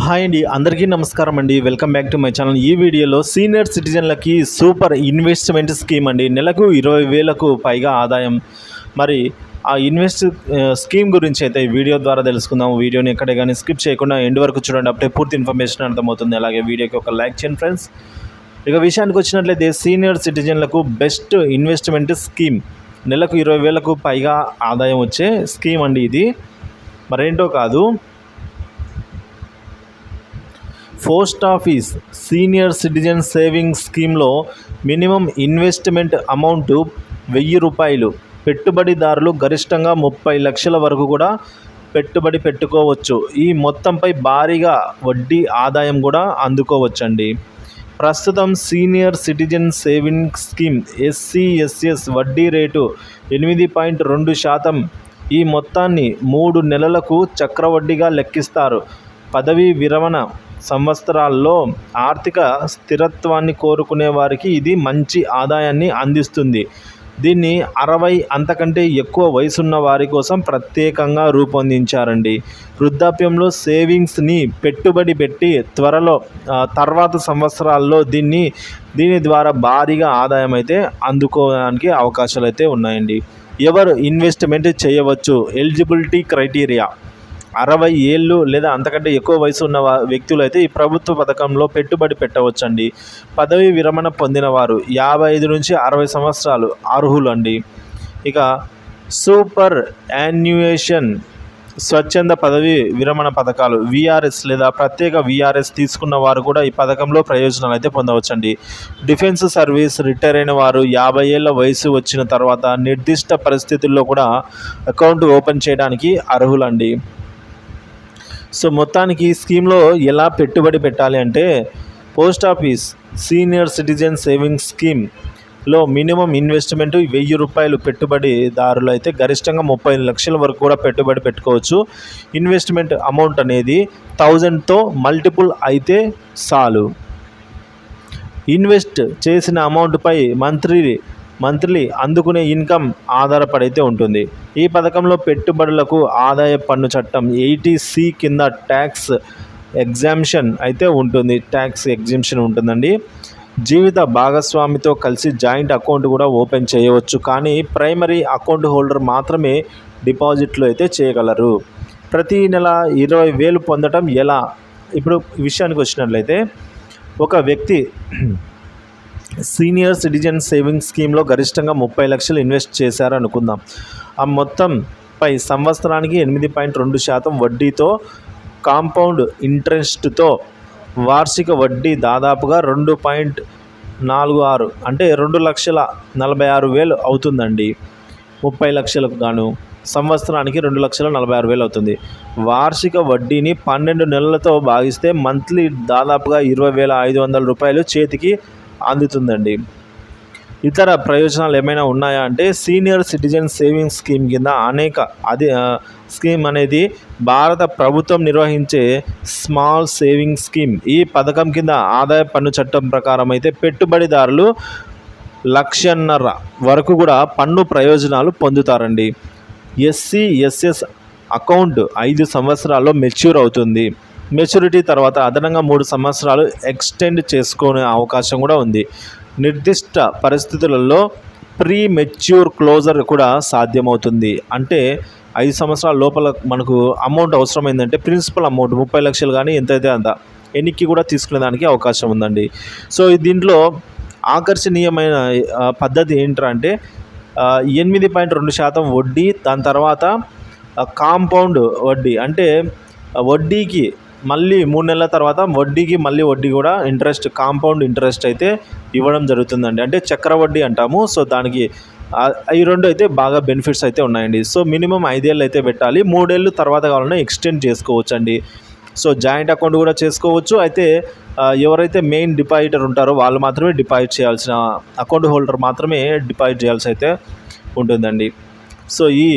Hi అండి, అందరికీ నమస్కారం అండి. Welcome back to my channel. ఈ వీడియోలో సీనియర్ సిటిజన్లకి సూపర్ ఇన్వెస్ట్మెంట్ స్కీమ్ అండి. నెలకు 20,000కు పైగా ఆదాయం. మరి ఆ స్కీమ్ గురించి అయితే ఈ వీడియో ద్వారా తెలుసుకుందాం. వీడియోని ఎక్కడే కానీ స్కిప్ చేయకుండా ఎండ్ వరకు చూడండి, అప్పుడే పూర్తి ఇన్ఫర్మేషన్ అర్థమవుతుంది. అలాగే వీడియోకి ఒక లైక్ చేయండి ఫ్రెండ్స్. ఇక విషయానికి వచ్చినట్లయితే సీనియర్ సిటిజన్లకు బెస్ట్ ఇన్వెస్ట్మెంట్ స్కీమ్, నెలకు 20,000కు పైగా ఆదాయం వచ్చే స్కీమ్ అండి ఇది. మరేంటో కాదు, post office senior citizen savings స్కీమ్లో మినిమం ఇన్వెస్ట్మెంట్ అమౌంట్ 1,000 రూపాయలు. పెట్టుబడిదారులు గరిష్టంగా 30 లక్షల వరకు కూడా పెట్టుబడి పెట్టుకోవచ్చు. ఈ మొత్తంపై భారీగా వడ్డీ ఆదాయం కూడా అందుకోవచ్చండి. ప్రస్తుతం senior citizen savings scheme SCSS వడ్డీ రేటు 8.2%. ఈ మొత్తాన్ని 3 నెలలకు చక్రవడ్డీగా లెక్కిస్తారు. పదవీ విరమణ సంవత్సరాల్లో ఆర్థిక స్థిరత్వాన్ని కోరుకునే వారికి ఇది మంచి ఆదాయాన్ని అందిస్తుంది. దీన్ని 60 అంతకంటే ఎక్కువ వయసున్న వారి కోసం ప్రత్యేకంగా రూపొందించారండి. వృద్ధాప్యంలో సేవింగ్స్ని పెట్టుబడి పెట్టి తర్వాత సంవత్సరాల్లో దీని ద్వారా భారీగా ఆదాయం అయితే అందుకోవడానికి అవకాశాలు అయితే ఉన్నాయండి. ఎవరు ఇన్వెస్ట్మెంట్ చేయవచ్చు? ఎలిజిబిలిటీ క్రైటీరియా: 60 ఏళ్ళు లేదా అంతకంటే ఎక్కువ వయసు ఉన్న వ్యక్తులు అయితే ఈ ప్రభుత్వ పథకంలో పెట్టుబడి పెట్టవచ్చండి. పదవీ విరమణ పొందిన వారు 55 నుంచి 60 సంవత్సరాలు అర్హులు అండి. ఇక సూపర్ యాన్యుయేషన్ స్వచ్ఛంద పదవీ విరమణ పథకాలు VRS లేదా ప్రత్యేక VRS తీసుకున్న వారు కూడా ఈ పథకంలో ప్రయోజనాలు అయితే పొందవచ్చండి. డిఫెన్స్ సర్వీస్ రిటైర్ అయిన వారు 50 ఏళ్ళ వయసు వచ్చిన తర్వాత నిర్దిష్ట పరిస్థితుల్లో కూడా అకౌంట్ ఓపెన్ చేయడానికి అర్హులండి. సో మొత్తానికి ఈ స్కీమ్లో ఎలా పెట్టుబడి పెట్టాలి అంటే, post office senior citizen savings స్కీమ్లో మినిమం ఇన్వెస్ట్మెంట్ 1,000 రూపాయలు. పెట్టుబడిదారులు అయితే గరిష్టంగా 30 లక్షల వరకు కూడా పెట్టుబడి పెట్టుకోవచ్చు. ఇన్వెస్ట్మెంట్ అమౌంట్ అనేది 1000తో మల్టిపుల్ అయితే చాలు. ఇన్వెస్ట్ చేసిన అమౌంట్పై మంత్లీ అందుకునే ఇన్కమ్ ఆధారపడైతే ఉంటుంది. ఈ పథకంలో పెట్టుబడులకు ఆదాయ పన్ను చట్టం 80C కింద ట్యాక్స్ ఎగ్జామ్షన్ అయితే ఉంటుంది. ఉంటుందండి. జీవిత భాగస్వామితో కలిసి జాయింట్ అకౌంట్ కూడా ఓపెన్ చేయవచ్చు, కానీ ప్రైమరీ అకౌంట్ హోల్డర్ మాత్రమే డిపాజిట్లు అయితే చేయగలరు. ప్రతి నెల 20,000 పొందడం ఎలా? ఇప్పుడు విషయానికి వచ్చినట్లయితే, ఒక వ్యక్తి సీనియర్ సిటిజన్ సేవింగ్స్ స్కీమ్లో గరిష్టంగా 30 లక్షలు ఇన్వెస్ట్ చేశారు అనుకుందాం. ఆ మొత్తంపై సంవత్సరానికి 8.2% వడ్డీతో కాంపౌండ్ ఇంట్రెస్ట్తో వార్షిక వడ్డీ దాదాపుగా 2.46 అంటే 2,46,000 అవుతుందండి. 30 లక్షలకు గాను సంవత్సరానికి 2,46,000 అవుతుంది. వార్షిక వడ్డీని 12 నెలలతో భాగిస్తే మంత్లీ దాదాపుగా 20,500 రూపాయలు చేతికి అందుతుందండి. ఇతర ప్రయోజనాలు ఏమైనా ఉన్నాయా అంటే, సీనియర్ సిటిజన్ సేవింగ్స్ స్కీమ్ కింద స్కీమ్ అనేది భారత ప్రభుత్వం నిర్వహించే స్మాల్ సేవింగ్స్ స్కీమ్. ఈ పథకం కింద ఆదాయ పన్ను చట్టం ప్రకారం అయితే పెట్టుబడిదారులు 1.5 లక్షల వరకు కూడా పన్ను ప్రయోజనాలు పొందుతారండి. SCSS అకౌంట్ 5 సంవత్సరాల్లో మెచ్యూర్ అవుతుంది. మెచ్యూరిటీ తర్వాత అదనంగా 3 సంవత్సరాలు ఎక్స్టెండ్ చేసుకునే అవకాశం కూడా ఉంది. నిర్దిష్ట పరిస్థితులలో ప్రీ మెచ్యూర్ క్లోజర్ కూడా సాధ్యమవుతుంది. అంటే 5 సంవత్సరాల లోపల మనకు అమౌంట్ అవసరమైందంటే ప్రిన్సిపల్ అమౌంట్ 30 లక్షలు కానీ ఎంతైతే అంత ఎన్నికి కూడా తీసుకునే దానికి అవకాశం ఉందండి. సో దీంట్లో ఆకర్షణీయమైన పద్ధతి ఏంటంటే 8.2% వడ్డీ, దాని తర్వాత కాంపౌండ్ వడ్డీ, అంటే వడ్డీకి మళ్ళీ 3 నెలల తర్వాత వడ్డీకి మళ్ళీ వడ్డీ కూడా కాంపౌండ్ ఇంట్రెస్ట్ అయితే ఇవ్వడం జరుగుతుందండి. అంటే చక్రవడ్డీ అంటాము. సో దానికి ఈ రెండు అయితే బాగా బెనిఫిట్స్ అయితే ఉన్నాయండి. సో మినిమం 5 ఏళ్ళు అయితే పెట్టాలి. 3 ఏళ్ళు తర్వాత కావాలన్నా ఎక్స్టెండ్ చేసుకోవచ్చు అండి. సో జాయింట్ అకౌంట్ కూడా చేసుకోవచ్చు. అయితే ఎవరైతే మెయిన్ డిపాజిటర్ ఉంటారో వాళ్ళు మాత్రమే డిపాజిట్ చేయాల్సిన, అకౌంట్ హోల్డర్ మాత్రమే డిపాజిట్ చేయాల్సి అయితే ఉంటుందండి. సో ఈ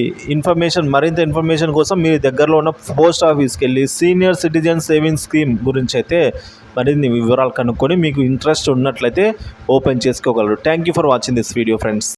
మరింత ఇన్ఫర్మేషన్ కోసం మీరు దగ్గరలో ఉన్న పోస్ట్ ఆఫీస్కి వెళ్ళి సీనియర్ సిటిజన్ సేవింగ్స్ స్కీమ్ గురించి అయితే మరిన్ని వివరాలు కనుక్కొని మీకు ఇంట్రెస్ట్ ఉన్నట్లయితే ఓపెన్ చేసుకోగలరు. Thank you for watching this video friends.